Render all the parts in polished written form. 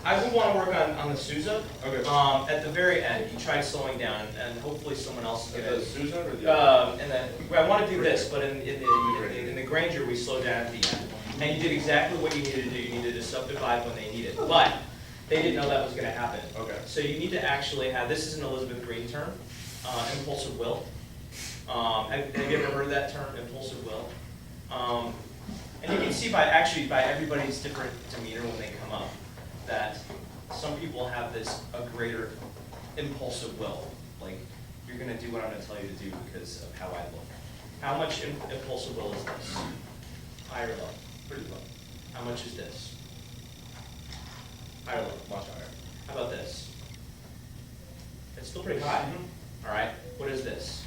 I would want to work on the Sousa. Okay. At the very end, you try slowing down, and hopefully someone else is going The to. Sousa or the And then I want to do this, but in the Granger, we slow down at the end. And you did exactly what you needed to do. You needed to subdivide when they need it, but they didn't know that was going to happen. Okay. So you need to actually have, this is an Elizabeth Green term, impulsive will. Have you ever heard that term, impulsive will? And you can see by everybody's different demeanor when they come up that some people have a greater impulsive will. Like, you're going to do what I'm going to tell you to do because of how I look. How much impulsive will is this? High or low? Pretty low. How much is this? High or low? Much higher. How about this? It's still pretty high. Mm-hmm. All right. What is this?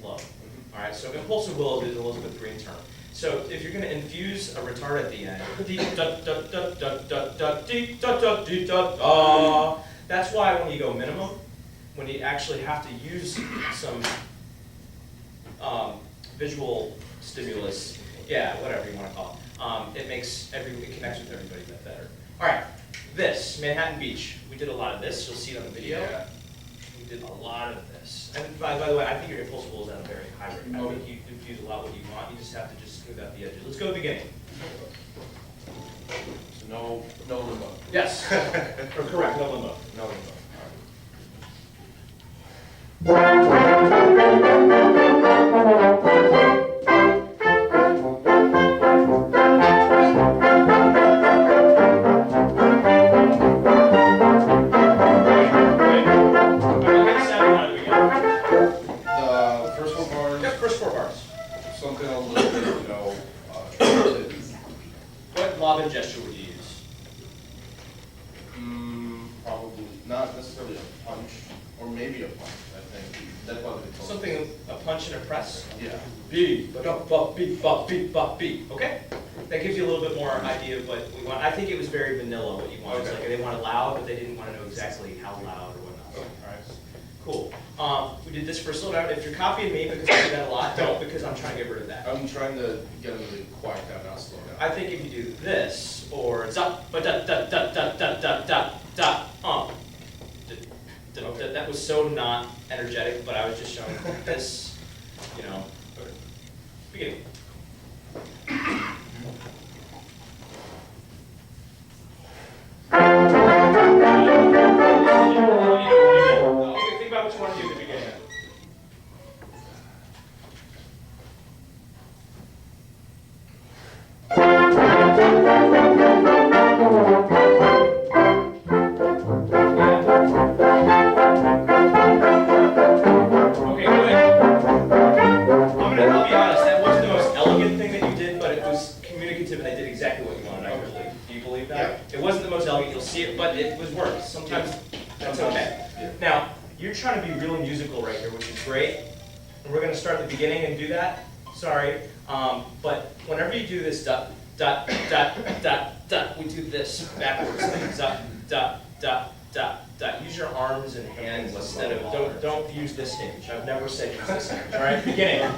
Low. Mm-hmm. All right. So impulsive will is an Elizabeth Green term. So if you're going to infuse a retard at the end, that's why when you go minimum, when you actually have to use some visual stimulus, yeah, whatever you want to call it, it connects with everybody a bit better. All right, this Manhattan Beach. We did a lot of this. You'll see it on the video. Yeah. We did a lot of this. And by the way, I think your impulsive will is at a very high rate. I think you infuse a lot what you want. You just have to just smooth out the edges. Let's go to the beginning. So no limbo. Yes. Or correct, no limbo. No limbo. Something a little bit, What lobbing gesture would you use? probably not necessarily a punch, or maybe a punch, I think. That's what they told me. Something, a punch and a press? Yeah. B, B. Okay? That gives you a little bit more idea of what we want. I think it was very vanilla what you wanted. Okay. It's like they wanted loud, but they didn't want to know exactly how loud or whatnot. Okay. All right. Cool. We did this for slow down. If you're copying me because I do that a lot, don't, because I'm trying to get rid of that. I'm trying to get them to quiet down, not slow down. I think if you do this, or zap, ba da da da da da da da da, that was so not energetic, but I was just showing this, beginning. Think about what you want to do at the beginning. It wasn't the most elegant, you'll see it, but it was worse. Sometimes that's okay. Yeah. Now, you're trying to be real musical right here, which is great. And we're going to start at the beginning and do that. Sorry. But whenever you do this dot, dot, dot, dot, dot, we do this backwards. Dot, dot, dot, dot, dot. Use your arms and hands instead of, don't use this hinge. I've never said use this hinge. All right, beginning.